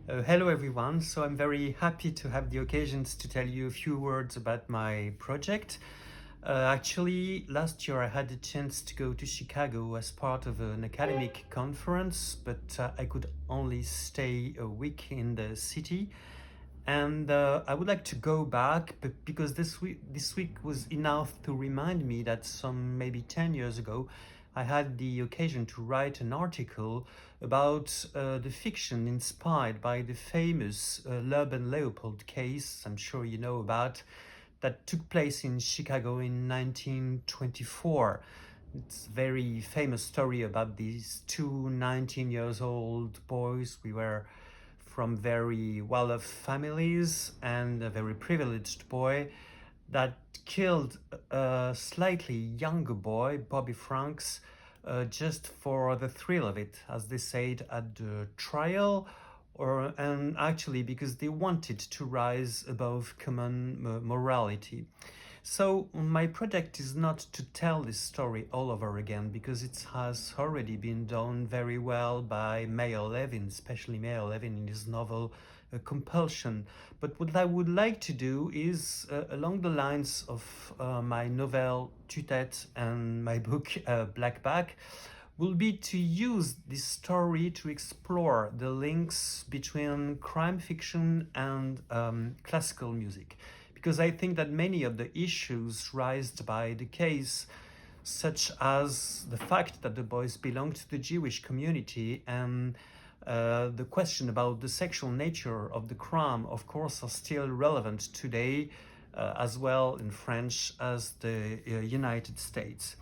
Hello everyone, so I'm very happy to have the occasions to tell you a few words about my project. Actually, last year I had the chance to go to Chicago as part of an academic conference, but I could only stay a week in the city. And I would like to go back, but because this week was enough to remind me that some maybe 10 years ago, I had the occasion to write an article about the fiction inspired by the famous Loeb and Leopold case, I'm sure you know about, that took place in Chicago in 1924. It's a very famous story about these two 19 years old boys. We were from very well-off families, and a very privileged boy that killed a slightly younger boy, Bobby Franks, just for the thrill of it, as they said at the trial, and actually because they wanted to rise above common morality. So my project is not to tell this story all over again, because it has already been done very well by Mayer Levin, especially Mayer Levin in his novel Compulsion. But what I would like to do is, along the lines of my novel Tue-Tête and my book Blackback, will be to use this story to explore the links between crime fiction and classical music. Because I think that many of the issues raised by the case, such as the fact that the boys belong to the Jewish community and the question about the sexual nature of the crime, of course, are still relevant today, as well in French as the United States.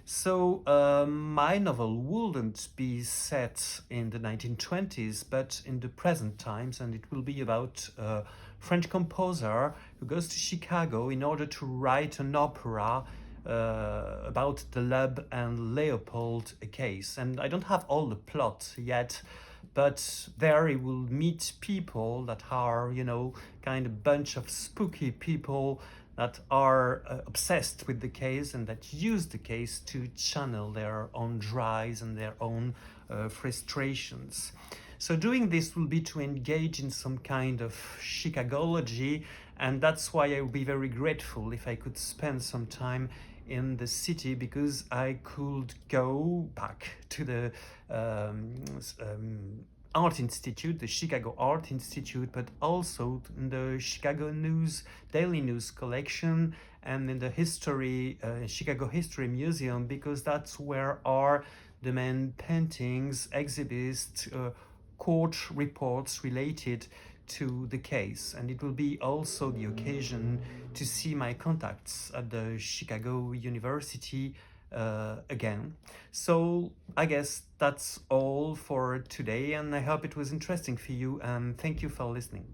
So my novel wouldn't be set in the 1920s, but in the present times, and it will be about a French composer who goes to Chicago in order to write an opera about the Loeb and Leopold case. And I don't have all the plot yet, but there he will meet people that are, kind of bunch of spooky people that are obsessed with the case and that use the case to channel their own drives and their own frustrations. So doing this will be to engage in some kind of Chicagology, and that's why I would be very grateful if I could spend some time in the city, because I could go back to the Art Institute, the Chicago Art Institute, but also in the Chicago Daily News collection, and in the Chicago History Museum, because that's where are the main paintings, exhibits, court reports related to the case. And it will be also the occasion to see my contacts at the Chicago University again. So I guess that's all for today, and I hope it was interesting for you, and thank you for listening.